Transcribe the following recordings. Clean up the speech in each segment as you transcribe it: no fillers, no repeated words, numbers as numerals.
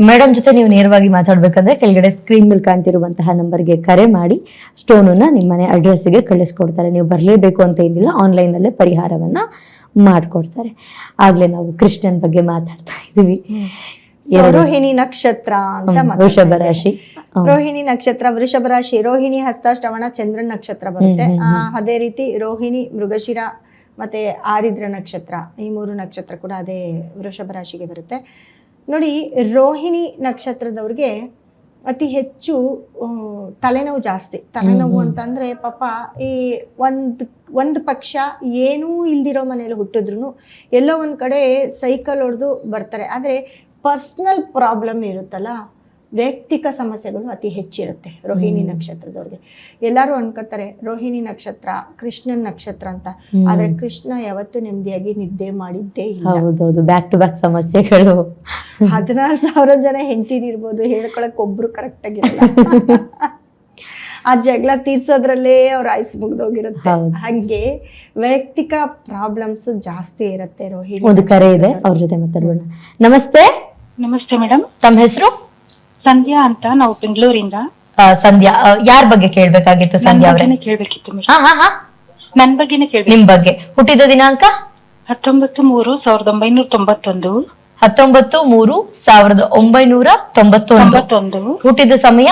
Madam ಜೊತೆ ನೀವು ನೇರವಾಗಿ ಮಾತಾಡ್ಬೇಕಂದ್ರೆ ಕೆಳಗಡೆ ಸ್ಕ್ರೀನ್ ಮೇಲೆ ಕಾಣ್ತಿರುವಂತಹ ನಂಬರ್ಗೆ ಕರೆ ಮಾಡಿ ಸ್ಟೋನನ್ನ ನಿಮ್ಮನೆ ಅಡ್ರೆಸ್ಗೆ ಕಳಿಸ್ಕೊಡ್ತಾರೆ. ನೀವು ಬರಲೇಬೇಕು ಅಂತ ಏನಿಲ್ಲ, ಆನ್ಲೈನ್ ಅಲ್ಲೇ ಪರಿಹಾರವನ್ನ ಮಾಡ್ಕೊಡ್ತಾರೆ. ಆಗ್ಲೇ ನಾವು ಕೃಷ್ಣನ್ ಬಗ್ಗೆ ಮಾತಾಡ್ತಾ ಇದೀವಿ. ರೋಹಿಣಿ ನಕ್ಷತ್ರ ಅಂತ ವೃಷಭ ರಾಶಿ. ರೋಹಿಣಿ ನಕ್ಷತ್ರ ವೃಷಭ ರಾಶಿ. ರೋಹಿಣಿ, ಹಸ್ತ, ಶ್ರವಣ, ಚಂದ್ರನ್ ನಕ್ಷತ್ರ ಬರುತ್ತೆ. ಅದೇ ರೀತಿ ರೋಹಿಣಿ, ಮೃಗಶಿರ ಮತ್ತೆ ಆರಿದ್ರ ನಕ್ಷತ್ರ, ಈ 3 ನಕ್ಷತ್ರ ಕೂಡ ಅದೇ ವೃಷಭ ರಾಶಿಗೆ ಬರುತ್ತೆ. ನೋಡಿ, ರೋಹಿಣಿ ನಕ್ಷತ್ರದವ್ರಿಗೆ ಅತಿ ಹೆಚ್ಚು ತಲೆನೋವು ಜಾಸ್ತಿ. ತಲೆನೋವು ಅಂತಂದ್ರೆ ಪಾಪ ಈ ಒಂದು ಪಕ್ಷ ಏನೂ ಇಲ್ದಿರೋ ಮನೇಲಿ ಹುಟ್ಟಿದ್ರು ಎಲ್ಲೋ ಒಂದ್ ಕಡೆ ಸೈಕಲ್ ಹೊಡೆದು ಬರ್ತಾರೆ. ಆದರೆ ಪರ್ಸ್ನಲ್ ಪ್ರಾಬ್ಲಮ್ ಇರುತ್ತಲ್ಲ, ವೈಯಕ್ತಿಕ ಸಮಸ್ಯೆಗಳು ಅತಿ ಹೆಚ್ಚಿರುತ್ತೆ ರೋಹಿಣಿ ನಕ್ಷತ್ರದವ್ರಿಗೆ. ಎಲ್ಲರೂ ಅನ್ಕೋತಾರೆ ರೋಹಿಣಿ ನಕ್ಷತ್ರ ಕೃಷ್ಣನ್ ನಕ್ಷತ್ರ ಅಂತ, ಆದ್ರೆ ಕೃಷ್ಣ ಯಾವತ್ತೂ ನೆಮ್ಮದಿಯಾಗಿ ನಿದ್ದೆ ಮಾಡಿದ್ದೇ ಇಲ್ಲ. ಹೌದೌದು, ಬ್ಯಾಕ್ ಟು ಬ್ಯಾಕ್ ಸಮಸ್ಯೆಗಳು. 16,000 ಜನ ಹೆಂಡತಿರಿರ್ಬೋದು, ಹೇಳ್ಕೊಳಕ್ ಒಬ್ರು ಕರೆಕ್ಟ್ ಆಗಿರಲ್ಲ. ಆ ಜಗಳ ತೀರ್ಸೋದ್ರಲ್ಲೇ ಅವ್ರ ಆಯ್ಸ್ ಮುಗ್ದೋಗಿರುತ್ತೆ. ಹಂಗೆ ವೈಯಕ್ತಿಕ ಪ್ರಾಬ್ಲಮ್ಸ್ ಜಾಸ್ತಿ ಇರುತ್ತೆ ರೋಹಿಣಿ. ಒಂದು ಕರೆ ಇದೆ, ಅವ್ರ ಜೊತೆ ಮಾತಾಡೋಣ. ನಮಸ್ತೆ. ನಮಸ್ತೆ ಮೇಡಮ್. ತಮ್ಮ ಹೆಸರು? ಸಂಧ್ಯಾ ಅಂತ, ನಾವು ಬೆಂಗಳೂರಿಂದ. ಸಂಧ್ಯಾ, ಯಾರ ಬಗ್ಗೆ ಕೇಳ್ಬೇಕಾಗಿತ್ತು? ಸಂಧ್ಯಾ ಅವರೇ ಕೇಳ್ಬೇಕಿತ್ತು ಮೇಡಮ್. ನನ್ ಬಗ್ಗೆನೇ ಕೇಳ್ಬೇಕು. ನಿಮ್ ಬಗ್ಗೆ. ಹುಟ್ಟಿದ ದಿನಾಂಕ 19/3/1991. 19/3/1991. ಹುಟ್ಟಿದ ಸಮಯ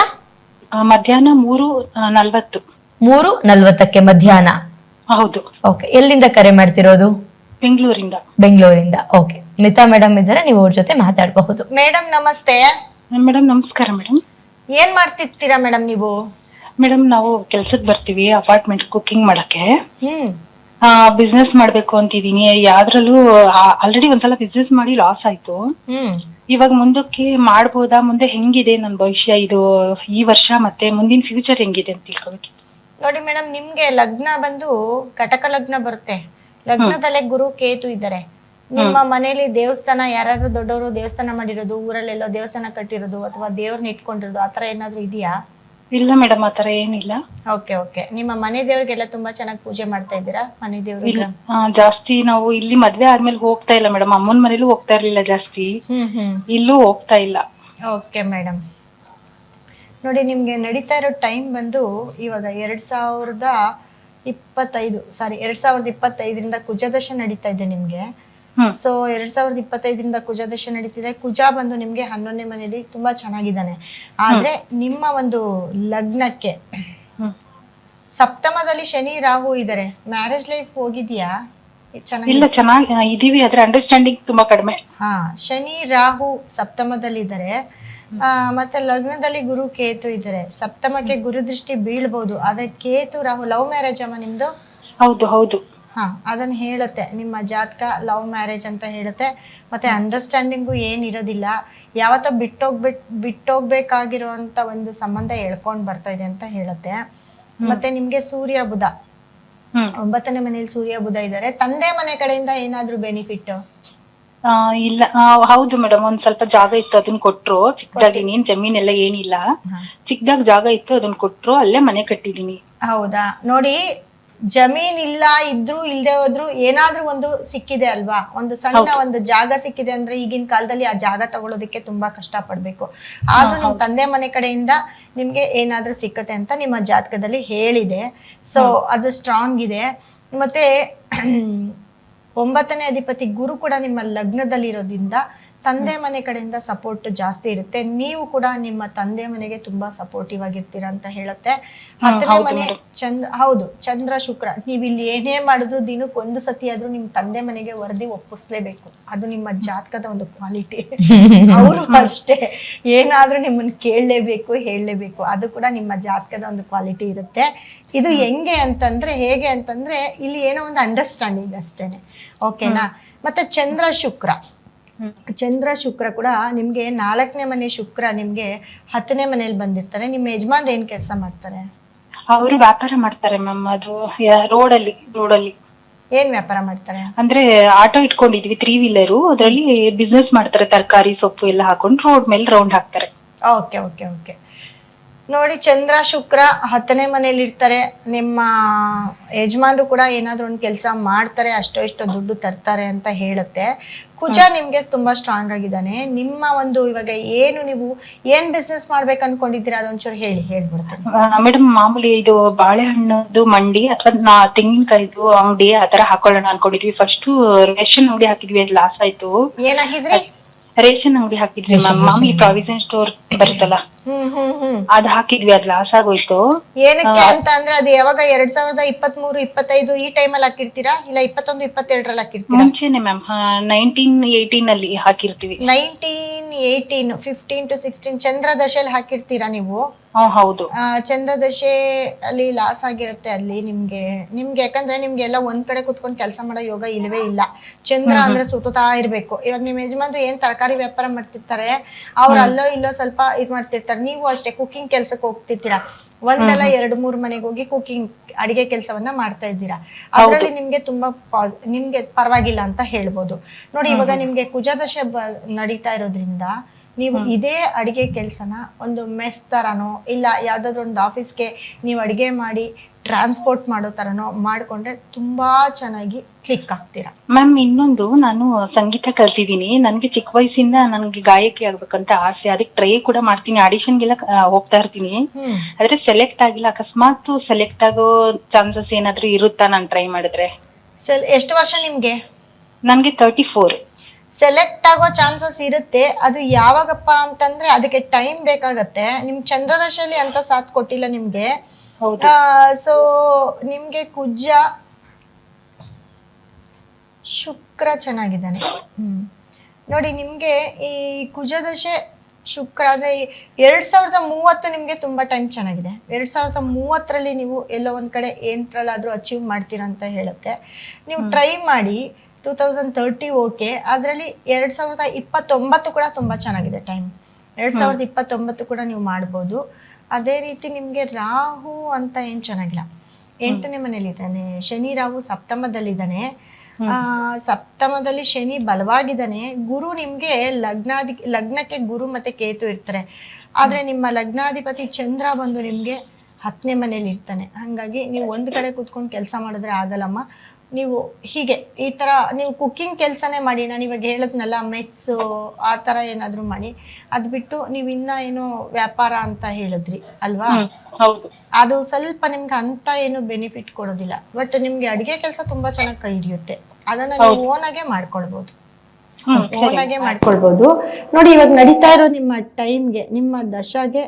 ಮಧ್ಯಾಹ್ನ 3:40. 3:40 ಮಧ್ಯಾಹ್ನ. ಹೌದು. ಓಕೆ, ಎಲ್ಲಿಂದ ಕರೆ ಮಾಡ್ತಿರೋದು? ಬೆಂಗಳೂರಿಂದ. ಓಕೆ, ಮಿತಾ ಮೇಡಮ್ ಇದ್ದಾರೆ, ನೀವು ಅವ್ರ ಜೊತೆ ಮಾತಾಡಬಹುದು. ಮೇಡಮ್ ನಮಸ್ತೆ. ಮೇಡಮ್ ನಮಸ್ಕಾರ ಮೇಡಮ್. ಏನ್ ಮಾಡ್ತಿರ್ತೀರಾ ಮೇಡಮ್ ನೀವು? ಮೇಡಮ್ ನಾವು ಕೆಲ್ಸಕ್ಕೆ ಬರ್ತೀವಿ, ಅಪಾರ್ಟ್ಮೆಂಟ್ ಕುಕಿಂಗ್ ಮಾಡಕ್ಕೆ. ಬಿಸ್ನೆಸ್ ಮಾಡ್ಬೇಕು ಅಂತಿದೀನಿ. ಯಾವ್ದ್ರಲ್ಲೂ ಆಲ್ರೆಡಿ ಒಂದ್ಸಲ ಬಿಸ್ನೆಸ್ ಮಾಡಿ ಲಾಸ್ ಆಯ್ತು. ಇವಾಗ ಮುಂದಕ್ಕೆ ಮಾಡ್ಬೋದಾ? ಮುಂದೆ ಹೆಂಗಿದೆ ನನ್ನ ಭವಿಷ್ಯ, ಇದು ಈ ವರ್ಷ ಮತ್ತೆ ಮುಂದಿನ ಫ್ಯೂಚರ್ ಹೆಂಗಿದೆ ಅಂತ ತಿಳ್ಕೊಬೇಕಿತ್ತು. ನೋಡಿ ಮೇಡಮ್, ನಿಮ್ಗೆ ಲಗ್ನ ಬಂದು ಕಟಕ ಲಗ್ನ ಬರುತ್ತೆ. ಲಗ್ನದಲ್ಲೇ ಗುರು ಕೇತು ಇದ್ದಾರೆ. ನಿಮ್ಮ ಮನೇಲಿ ದೇವಸ್ಥಾನ, ಯಾರಾದ್ರೂ ದೊಡ್ಡವರು ದೇವಸ್ಥಾನ ಮಾಡಿರೋದು, ಊರಲ್ಲೆಲ್ಲೋ ದೇವಸ್ಥಾನ ಕಟ್ಟಿರೋದು ಅಥವಾ ದೇವ್ರನ್ನ ಇಟ್ಕೊಂಡಿರೋದು, ಆತರ ಏನಾದ್ರು ಇದೆಯಾ? ಇಲ್ಲ ಮೇಡಮ್, ಆತರ ಏನಿಲ್ಲ. ಓಕೆ. ನಿಮ್ಮ ಮನೆ ದೇವ್ರಿಗೆಲ್ಲ ತುಂಬಾ ಚೆನ್ನಾಗಿ ಪೂಜೆ ಮಾಡ್ತಾ ಇದ್ದೀರಾ? ಮನೆ ದೇವ್ರಿಗೆ ಜಾಸ್ತಿ ನಾವು ಇಲ್ಲಿ ಮದ್ವೆ ಆದ್ಮೇಲೆ ಹೋಗ್ತಾ ಇಲ್ಲ ಮೇಡಮ್. ಅಮ್ಮನ ಮನೇಲೂ ಹೋಗ್ತಾ ಇರ್ಲಿಲ್ಲ ಜಾಸ್ತಿ, ಇಲ್ಲೂ ಹೋಗ್ತಾ ಇಲ್ಲ. ಓಕೆ ಮೇಡಮ್, ನೋಡಿ ನಿಮ್ಗೆ ನಡೀತಾ ಇರೋ ಟೈಮ್ ಬಂದು ಇವಾಗ 2025 ಕುಜದಶ ನಡೀತಾ ಇದೆ ನಿಮ್ಗೆ. ಸೊ 2025 ಕುಜದಶ ನಡೀತಿದೆ. ಕುಜ ಬಂದು ನಿಮ್ಗೆ 11ನೇ ಮನೆಯಲ್ಲಿ ತುಂಬಾ ಚೆನ್ನಾಗಿದ್ದಾನೆ. ಆದ್ರೆ ನಿಮ್ಮ ಒಂದು ಲಗ್ನಕ್ಕೆ ಸಪ್ತಮದಲ್ಲಿ ಶನಿ ರಾಹು ಇದಾರೆ. ಮ್ಯಾರೇಜ್ ಲೈಫ್ ಹೋಗಿದ್ಯಾ? ಚೆನ್ನಾಗಿ ಅಂಡರ್ಸ್ಟ್ಯಾಂಡಿಂಗ್ ತುಂಬಾ ಕಡಿಮೆ. ಶನಿ ರಾಹು ಸಪ್ತಮದಲ್ಲಿ ಇದ್ದಾರೆ. ಮತ್ತೆ ಲಗ್ನದಲ್ಲಿ ಗುರು ಕೇತು ಇದ್ದಾರೆ. ಸಪ್ತಮಕ್ಕೆ ಗುರು ದೃಷ್ಟಿ ಬೀಳ್ಬಹುದು. ಆದ್ರೆ ಕೇತು ರಾಹು ಲವ್ ಮ್ಯಾರೇಜ್ ಅಮ್ಮ ನಿಮ್ದು? ಹೌದು. ಅದನ್ನ ಹೇಳುತ್ತೆ ನಿಮ್ಮ ಜಾತಕ, ಲವ್ ಮ್ಯಾರೇಜ್ ಅಂತ ಹೇಳುತ್ತೆ. ಮತ್ತೆ ಅಂಡರ್ಸ್ಟ್ಯಾಂಡಿಂಗು ಏನಿರೋದಿಲ್ಲ. ಯಾವತ್ತೋ ಬಿಟ್ಟೋಗ್ಬೇಕಾಗಿರುವಂತ ಒಂದು ಸಂಬಂಧ ಎಳ್ಕೊಂಡ್ ಬರ್ತಾ ಇದೆ ಅಂತ ಹೇಳುತ್ತೆ. ಮತ್ತೆ ನಿಮ್ಗೆ ಸೂರ್ಯ ಬುಧ 9ನೇ ಮನೇಲಿ ಸೂರ್ಯ ಬುಧ ಇದ್ದಾರೆ. ತಂದೆ ಮನೆ ಕಡೆಯಿಂದ ಏನಾದ್ರೂ ಬೆನಿಫಿಟ್? ಇಲ್ಲ. ಹೌದು ಮೇಡಮ್, ಒಂದ್ ಸ್ವಲ್ಪ ಜಾಗ ಇತ್ತು, ಅದನ್ನ ಕೊಟ್ರು. ಚಿಕ್ಕದಾಗಿ ಜಮೀನೆಲ್ಲ ಏನಿಲ್ಲ, ಚಿಕ್ಕದಾಗ ಜಾಗ ಇತ್ತು, ಅದನ್ನ ಕೊಟ್ರು. ಅಲ್ಲೇ ಮನೆ ಕಟ್ಟಿದೀನಿ. ಹೌದಾ? ನೋಡಿ, ಜಮೀನ್ ಇಲ್ಲ ಇದ್ರು ಇಲ್ದೆ ಹೋದ್ರು ಏನಾದ್ರೂ ಒಂದು ಸಿಕ್ಕಿದೆ ಅಲ್ವಾ? ಒಂದು ಸಣ್ಣ ಒಂದು ಜಾಗ ಸಿಕ್ಕಿದೆ ಅಂದ್ರೆ ಈಗಿನ ಕಾಲದಲ್ಲಿ ಆ ಜಾಗ ತಗೊಳ್ಳೋದಕ್ಕೆ ತುಂಬಾ ಕಷ್ಟ ಪಡ್ಬೇಕು. ಆದ್ರೂ ನಿಮ್ ತಂದೆ ಮನೆ ಕಡೆಯಿಂದ ನಿಮ್ಗೆ ಏನಾದ್ರೂ ಸಿಕ್ಕತ್ತೆ ಅಂತ ನಿಮ್ಮ ಜಾತಕದಲ್ಲಿ ಹೇಳಿದೆ. ಸೊ ಅದು ಸ್ಟ್ರಾಂಗ್ ಇದೆ. ಮತ್ತೆ 9ನೇ ಅಧಿಪತಿ ಗುರು ಕೂಡ ನಿಮ್ಮ ಲಗ್ನದಲ್ಲಿ ಇರೋದ್ರಿಂದ ತಂದೆ ಮನೆ ಕಡೆಯಿಂದ ಸಪೋರ್ಟ್ ಜಾಸ್ತಿ ಇರುತ್ತೆ. ನೀವು ಕೂಡ ನಿಮ್ಮ ತಂದೆ ಮನೆಗೆ ತುಂಬಾ ಸಪೋರ್ಟಿವ್ ಆಗಿರ್ತೀರಾ ಅಂತ ಹೇಳುತ್ತೆ. 10ನೇ ಮನೆ ಚಂದ್ರ ಶುಕ್ರ. ನೀವ್ ಇಲ್ಲಿ ಏನೇ ಮಾಡಿದ್ರು ದಿನಕ್ಕೊಂದು ಸತಿ ಆದ್ರೂ ನಿಮ್ ತಂದೆ ಮನೆಗೆ ವರದಿ ಒಪ್ಪಿಸ್ಲೇಬೇಕು. ಅದು ನಿಮ್ಮ ಜಾತಕದ ಒಂದು ಕ್ವಾಲಿಟಿ. ಅವರು ಅಷ್ಟೇ, ಏನಾದ್ರೂ ನಿಮ್ಮನ್ನ ಕೇಳಲೇಬೇಕು, ಹೇಳಲೇಬೇಕು. ಅದು ಕೂಡ ನಿಮ್ಮ ಜಾತಕದ ಒಂದು ಕ್ವಾಲಿಟಿ ಇರುತ್ತೆ. ಇದು ಹೇಗೆ ಅಂತಂದ್ರೆ ಇಲ್ಲಿ ಏನೋ ಒಂದು ಅಂಡರ್ಸ್ಟ್ಯಾಂಡಿಂಗ್ ಅಷ್ಟೇನೆ. ಓಕೆನಾ? ಮತ್ತೆ ಚಂದ್ರ ಶುಕ್ರ ಕೂಡ ನಿಮ್ಗೆ 4ನೇ ಮನೆ ಶುಕ್ರ ನಿಮ್ಗೆ 10ನೇ ಮನೇಲಿ ಬಂದಿರ್ತಾರೆ. ನಿಮ್ಮ ಯಜಮಾನ್ರು ಏನ್ ಕೆಲಸ ಮಾಡ್ತಾರೆ? ಅವರು ವ್ಯಾಪಾರ ಮಾಡ್ತಾರೆ ಮ್ಯಾಮ್. ಅದು ರೋಡಲ್ಲಿ. ಏನ್ ವ್ಯಾಪಾರ ಮಾಡ್ತಾರೆ? ಅಂದ್ರೆ ಆಟೋ ಇಟ್ಕೊಂಡಿದ್ವಿ, 3 ವೀಲರ್. ಅದ್ರಲ್ಲಿ ಬಿಸ್ನೆಸ್ ಮಾಡ್ತಾರೆ, ತರಕಾರಿ ಸೊಪ್ಪು ಎಲ್ಲ ಹಾಕೊಂಡು ರೋಡ್ ಮೇಲೆ ರೌಂಡ್ ಹಾಕ್ತಾರೆ. ಓಕೆ. ನೋಡಿ, ಚಂದ್ರ ಶುಕ್ರ 10ನೇ ಮನೇಲಿ ಇರ್ತಾರೆ. ನಿಮ್ಮ ಯಜಮಾನ್ರು ಕೂಡ ಏನಾದ್ರು ಒಂದು ಕೆಲಸ ಮಾಡ್ತಾರೆ, ಅಷ್ಟೋ ಇಷ್ಟೋ ದುಡ್ಡು ತರ್ತಾರೆ ಅಂತ ಹೇಳುತ್ತೆ. ಕುಜ ನಿಮ್ಗೆ ತುಂಬಾ ಸ್ಟ್ರಾಂಗ್ ಆಗಿದ್ದಾನೆ. ನಿಮ್ಮ ಒಂದು ಇವಾಗ ಏನು ನೀವು ಏನ್ ಬಿಸ್ನೆಸ್ ಮಾಡ್ಬೇಕು ಅನ್ಕೊಂಡಿದ್ದೀರಾ ಅದೊಂಚೂರು ಹೇಳ್ಬಿಡ್ತೀನಿ. ಮೇಡಮ್ ಮಾಮೂಲಿ ಇದು ಬಾಳೆಹಣ್ಣದು ಮಂಡಿ ಅಥವಾ ತೆಂಗಿನಕಾಯಿದು ಅಂಗಡಿ ಆತರ ಹಾಕೊಳ್ಳೋಣ ಅನ್ಕೊಂಡಿದ್ವಿ. ಫಸ್ಟ್ ರೇಷನ್ ಅಂಗಡಿ ಹಾಕಿದ್ವಿ, ಅದು ಲಾಸ್ ಆಯ್ತು. ಏನ್ ಹಾಕಿದ್ರಿ? ರೇಷನ್ ಅಂಗಡಿ ಹಾಕಿದ್ವಿ ಮಾಮೂಲಿ ಪ್ರಾವಿಷನ್ ಸ್ಟೋರ್ ಬರುತ್ತಲ್ಲ, ಅದ್ ಹಾಕಿದ್ವಿ, ಅದ್ ಲಾಸ್ ಆಗೋಯ್ತು. ಏನಕ್ಕೆ ಅಂತ ಅಂದ್ರೆ ಅದು ಯಾವಾಗ 2023-25 ಈ ಟೈಮಲ್ಲಿ ಹಾಕಿರ್ತೀರಾ ಇಲ್ಲ 21-22 ಹಾಕಿರ್ತೀರಾ? ಮುಂಚೆನೆ ಮ್ಯಾಮ್ 1918 ಅಲ್ಲಿ ಹಾಕಿರ್ತೀವಿ. 1918 15 to 16 ಚಂದ್ರ ದಶೆಯಲ್ಲಿ ಹಾಕಿರ್ತೀರಾ ನೀವು? ಹೌದು. ಚಂದ್ರದಶೆ ಅಲ್ಲಿ ಲಾಸ್ ಆಗಿರುತ್ತೆ ಅಲ್ಲಿ ನಿಮ್ಗೆ ಯಾಕಂದ್ರೆ ನಿಮ್ಗೆ ಎಲ್ಲ ಒಂದ್ ಕಡೆ ಕುತ್ಕೊಂಡು ಕೆಲಸ ಮಾಡೋ ಯೋಗ ಇಲ್ವೇ ಇಲ್ಲ. ಚಂದ್ರ ಅಂದ್ರೆ ಸುತ್ತಾ ಇರ್ಬೇಕು. ಇವಾಗ ನಿಮ್ ಯಜಮಾನ್ರು ಏನ್ ತರಕಾರಿ ವ್ಯಾಪಾರ ಮಾಡ್ತಿರ್ತಾರೆ, ಅವ್ರು ಅಲ್ಲೋ ಇಲ್ಲೋ ಸ್ವಲ್ಪ ಇದ್ ಮಾಡ್ತಿರ್ತಾರೆ. ನೀವು ಅಷ್ಟೇ ಕುಕಿಂಗ್ ಕೆಲ್ಸಕ್ಕೆ ಹೋಗ್ತಿರ್ತೀರಾ, ಒಂದಲ್ಲ 2-3 ಮನೆಗೆ ಹೋಗಿ ಕುಕಿಂಗ್ ಅಡಿಗೆ ಕೆಲಸವನ್ನ ಮಾಡ್ತಾ ಇದ್ದೀರಾ. ಅದ್ರಲ್ಲಿ ನಿಮ್ಗೆ ತುಂಬಾ ನಿಮ್ಗೆ ಪರವಾಗಿಲ್ಲ ಅಂತ ಹೇಳ್ಬೋದು. ನೋಡಿ ಇವಾಗ ನಿಮ್ಗೆ ಕುಜದಶೆ ನಡೀತಾ ಇರೋದ್ರಿಂದ ನೀವು ಇದೇ ಅಡಿಗೆ ಕೆಲಸನ ಒಂದು ಮೆಸ್ ತರನೋ ಇಲ್ಲ ಯಾವ್ದಾದ್ರು ಒಂದು ಆಫೀಸ್ಗೆ ನೀವು ಅಡಿಗೆ ಮಾಡಿ ಟ್ರಾನ್ಸ್ಪೋರ್ಟ್ ಮಾಡೋ ತರನೋ ಮಾಡ್ಕೊಂಡ್ರೆ ತುಂಬಾ ಚೆನ್ನಾಗಿ ಕ್ಲಿಕ್ ಆಗ್ತೀರಾ. ಮ್ಯಾಮ್ ಇನ್ನೊಂದು, ನಾನು ಸಂಗೀತ ಕಲ್ತಿದ್ದೀನಿ. ನನ್ಗೆ ಚಿಕ್ಕ ವಯಸ್ಸಿಂದ ನನ್ಗೆ ಗಾಯಕಿ ಆಗ್ಬೇಕಂತ ಆಸೆ. ಅದಕ್ಕೆ ಟ್ರೈ ಕೂಡ ಮಾಡ್ತೀನಿ, ಆಡಿಷನ್ಗೆಲ್ಲ ಹೋಗ್ತಾ ಇರ್ತೀನಿ. ಆದ್ರೆ ಸೆಲೆಕ್ಟ್ ಆಗಿಲ್ಲ. ಅಕಸ್ಮಾತ್ ಸೆಲೆಕ್ಟ್ ಆಗೋ ಚಾನ್ಸಸ್ ಏನಾದ್ರು ಇರುತ್ತಾ ನಾನು ಟ್ರೈ ಮಾಡಿದ್ರೆ? ಎಷ್ಟು ವರ್ಷ ನಿಮ್ಗೆ? ನನ್ಗೆ 34. ಸೆಲೆಕ್ಟ್ ಆಗೋ ಚಾನ್ಸಸ್ ಇರುತ್ತೆ. ಅದು ಯಾವಾಗಪ್ಪ ಅಂತಂದ್ರೆ ಅದಕ್ಕೆ ಟೈಮ್ ಬೇಕಾಗತ್ತೆ. ನಿಮ್ ಚಂದ್ರದಶೆಯಲ್ಲಿ ಅಂತ ಸಾಥ್ ಕೊಟ್ಟಿಲ್ಲ ನಿಮ್ಗೆ. ಸೊ ನಿಮ್ಗೆ ಕುಜ ಶುಕ್ರ ಚೆನ್ನಾಗಿದ್ದಾನೆ. ನೋಡಿ ನಿಮ್ಗೆ ಈ ಕುಜದಶೆ ಶುಕ್ರ ಅಂದ್ರೆ 2030 ನಿಮ್ಗೆ ತುಂಬಾ ಟೈಮ್ ಚೆನ್ನಾಗಿದೆ. 2030ರಲ್ಲಿ ನೀವು ಎಲ್ಲೋ ಒಂದ್ ಕಡೆ ಏನ್ರಲ್ಲಾದ್ರೂ ಅಚೀವ್ ಮಾಡ್ತೀರಾ ಅಂತ ಹೇಳುತ್ತೆ. ನೀವು ಟ್ರೈ ಮಾಡಿ. 2030 ಓಕೆ, ಅದರಲ್ಲಿ 2029 ಕೂಡ ತುಂಬಾ ಚೆನ್ನಾಗಿದೆ ಟೈಮ್. 2029 ಕೂಡ ನೀವು ಮಾಡ್ಬೋದು. ಅದೇ ರೀತಿ ನಿಮ್ಗೆ ರಾಹು ಅಂತ ಏನ್ ಚೆನ್ನಾಗಿಲ್ಲ. 8ನೇ ಮನೇಲಿದ್ದಾನೆ ಶನಿ. ರಾಹು ಸಪ್ತಮದಲ್ಲಿದ್ದಾನೆ. ಸಪ್ತಮದಲ್ಲಿ ಶನಿ ಬಲವಾಗಿದ್ದಾನೆ. ಗುರು ನಿಮ್ಗೆ ಲಗ್ನಕ್ಕೆ ಗುರು ಮತ್ತೆ ಕೇತು ಇರ್ತಾರೆ. ಆದ್ರೆ ನಿಮ್ಮ ಲಗ್ನಾಧಿಪತಿ ಚಂದ್ರ ಬಂದು ನಿಮ್ಗೆ 10ನೇ ಮನೇಲಿ ಇರ್ತಾನೆ. ಹಂಗಾಗಿ ನೀವು ಒಂದ್ ಕಡೆ ಕೂತ್ಕೊಂಡು ಕೆಲಸ ಮಾಡಿದ್ರೆ ಆಗಲ್ಲಮ್ಮ. ನೀವು ಹೀಗೆ ಈ ತರ ನೀವು ಕುಕ್ಕಿಂಗ್ ಕೆಲಸನೇ ಮಾಡಿ. ನಾನು ಇವಾಗ ಹೇಳದ್ನಲ್ಲ ಮೆಸ್ಸು ಆ ತರ ಏನಾದ್ರು ಮಾಡಿ. ಅದ್ ಬಿಟ್ಟು ನೀವು ಇನ್ನ ಏನೋ ವ್ಯಾಪಾರ ಅಂತ ಹೇಳಿದ್ರಿ ಅಲ್ವಾ, ಅದು ಸ್ವಲ್ಪ ನಿಮ್ಗೆ ಅಂತ ಏನು ಬೆನಿಫಿಟ್ ಕೊಡೋದಿಲ್ಲ. ಬಟ್ ನಿಮ್ಗೆ ಅಡಿಗೆ ಕೆಲಸ ತುಂಬಾ ಚೆನ್ನಾಗಿ ಕೈ ಹಿಡಿಯುತ್ತೆ. ಅದನ್ನ ನೀವು ಓನಾಗೆ ಮಾಡ್ಕೊಳ್ಬಹುದು. ನೋಡಿ ಇವಾಗ ನಡೀತಾ ಇರೋ ನಿಮ್ಮ ಟೈಮ್ಗೆ, ನಿಮ್ಮ ದಶಾಗೆ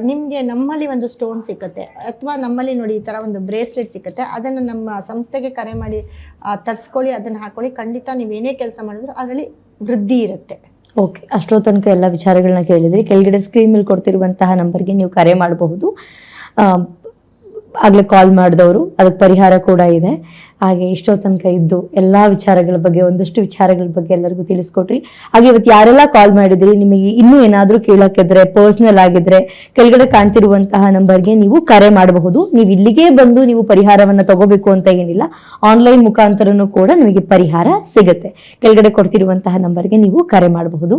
ನಿಮ್ಗೆ ನಮ್ಮಲ್ಲಿ ಒಂದು ಸ್ಟೋನ್ ಸಿಕ್ಕತ್ತೆ, ಅಥವಾ ನಮ್ಮಲ್ಲಿ ನೋಡಿ ಈ ತರ ಒಂದು ಬ್ರೇಸ್ಲೆಟ್ ಸಿಕ್ಕತ್ತೆ. ಅದನ್ನ ನಮ್ಮ ಸಂಸ್ಥೆಗೆ ಕರೆ ಮಾಡಿ ತರ್ಸ್ಕೊಳ್ಳಿ, ಅದನ್ನ ಹಾಕೊಳ್ಳಿ. ಖಂಡಿತ ನೀವೇನೇ ಕೆಲಸ ಮಾಡಿದ್ರು ಅದರಲ್ಲಿ ವೃದ್ಧಿ ಇರುತ್ತೆ. ಓಕೆ, ಅಷ್ಟೋ ತನಕ ಎಲ್ಲ ವಿಚಾರಗಳನ್ನ ಕೇಳಿದ್ರಿ. ಕೆಳಗಡೆ ಸ್ಕ್ರೀನ್ ಮೇಲೆ ಕೊಡ್ತಿರುವಂತಹ ನಂಬರ್ಗೆ ನೀವು ಕರೆ ಮಾಡಬಹುದು. ಆಗ್ಲೇ ಕಾಲ್ ಮಾಡಿದವರು ಅದಕ್ಕೆ ಪರಿಹಾರ ಕೂಡ ಇದೆ. ಹಾಗೆ ಇಷ್ಟೋ ತನಕ ಇದ್ದು ಎಲ್ಲಾ ವಿಚಾರಗಳ ಬಗ್ಗೆ, ಒಂದಷ್ಟು ವಿಚಾರಗಳ ಬಗ್ಗೆ ಎಲ್ಲರಿಗೂ ತಿಳಿಸ್ಕೊಟ್ರಿ. ಹಾಗೆ ಇವತ್ತು ಯಾರೆಲ್ಲ ಕಾಲ್ ಮಾಡಿದ್ರಿ, ನಿಮಗೆ ಇನ್ನೂ ಏನಾದ್ರೂ ಕೇಳಕ್ಕಿದ್ರೆ, ಪರ್ಸನಲ್ ಆಗಿದ್ರೆ ಕೆಳಗಡೆ ಕಾಣ್ತಿರುವಂತಹ ನಂಬರ್ಗೆ ನೀವು ಕರೆ ಮಾಡಬಹುದು. ನೀವು ಇಲ್ಲಿಗೆ ಬಂದು ನೀವು ಪರಿಹಾರವನ್ನ ತಗೋಬೇಕು ಅಂತ ಏನಿಲ್ಲ, ಆನ್ಲೈನ್ ಮುಖಾಂತರನೂ ಕೂಡ ನಿಮಗೆ ಪರಿಹಾರ ಸಿಗುತ್ತೆ. ಕೆಳಗಡೆ ಕೊಡ್ತಿರುವಂತಹ ನಂಬರ್ಗೆ ನೀವು ಕರೆ ಮಾಡಬಹುದು.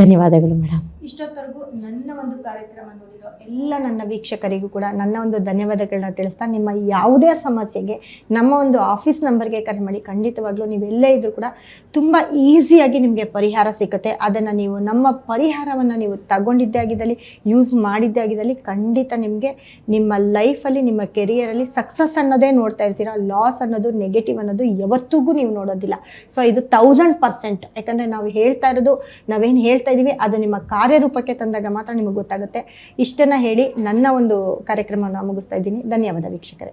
ಧನ್ಯವಾದಗಳು ಮೇಡಮ್. ಇಷ್ಟೊತ್ತರೆಗೂ ನನ್ನ ಒಂದು ಕಾರ್ಯಕ್ರಮ ನೋಡಿರೋ ಎಲ್ಲ ನನ್ನ ವೀಕ್ಷಕರಿಗೂ ಕೂಡ ನನ್ನ ಒಂದು ಧನ್ಯವಾದಗಳನ್ನ ತಿಳಿಸ್ತಾ, ನಿಮ್ಮ ಯಾವುದೇ ಸಮಸ್ಯೆಗೆ ನಮ್ಮ ಒಂದು ಆಫೀಸ್ ನಂಬರ್ಗೆ ಕರೆ ಮಾಡಿ. ಖಂಡಿತವಾಗ್ಲೂ ನೀವೆಲ್ಲೇ ಇದ್ರೂ ಕೂಡ ತುಂಬ ಈಸಿಯಾಗಿ ನಿಮಗೆ ಪರಿಹಾರ ಸಿಗುತ್ತೆ. ಅದನ್ನು ನೀವು ನಮ್ಮ ಪರಿಹಾರವನ್ನು ನೀವು ತಗೊಂಡಿದ್ದೇ ಆಗಿದ್ದಲ್ಲಿ, ಯೂಸ್ ಮಾಡಿದ್ದೇ ಆಗಿದ್ದಲ್ಲಿ, ಖಂಡಿತ ನಿಮಗೆ ನಿಮ್ಮ ಲೈಫಲ್ಲಿ, ನಿಮ್ಮ ಕೆರಿಯರಲ್ಲಿ ಸಕ್ಸಸ್ ಅನ್ನೋದೇ ನೋಡ್ತಾ ಇರ್ತೀರಾ. ಲಾಸ್ ಅನ್ನೋದು, ನೆಗೆಟಿವ್ ಅನ್ನೋದು ಯಾವತ್ತಿಗೂ ನೀವು ನೋಡೋದಿಲ್ಲ. ಸೊ ಇದು 1000%. ಯಾಕಂದರೆ ನಾವು ಹೇಳ್ತಾ ಇರೋದು, ನಾವೇನು ಹೇಳ್ತಾ ಇದ್ದೀವಿ ಅದು ನಿಮ್ಮ ಕಾರ್ಯರೂಪಕ್ಕೆ ತಂದಾಗ ಮಾತ್ರ ನಿಮಗೆ ಗೊತ್ತಾಗುತ್ತೆ. ಇಷ್ಟನ್ನು ಹೇಳಿ ನನ್ನ ಒಂದು ಕಾರ್ಯಕ್ರಮವನ್ನು ಮುಗಿಸ್ತಾ ಇದ್ದೀನಿ. ಧನ್ಯವಾದ ವೀಕ್ಷಕರೇ.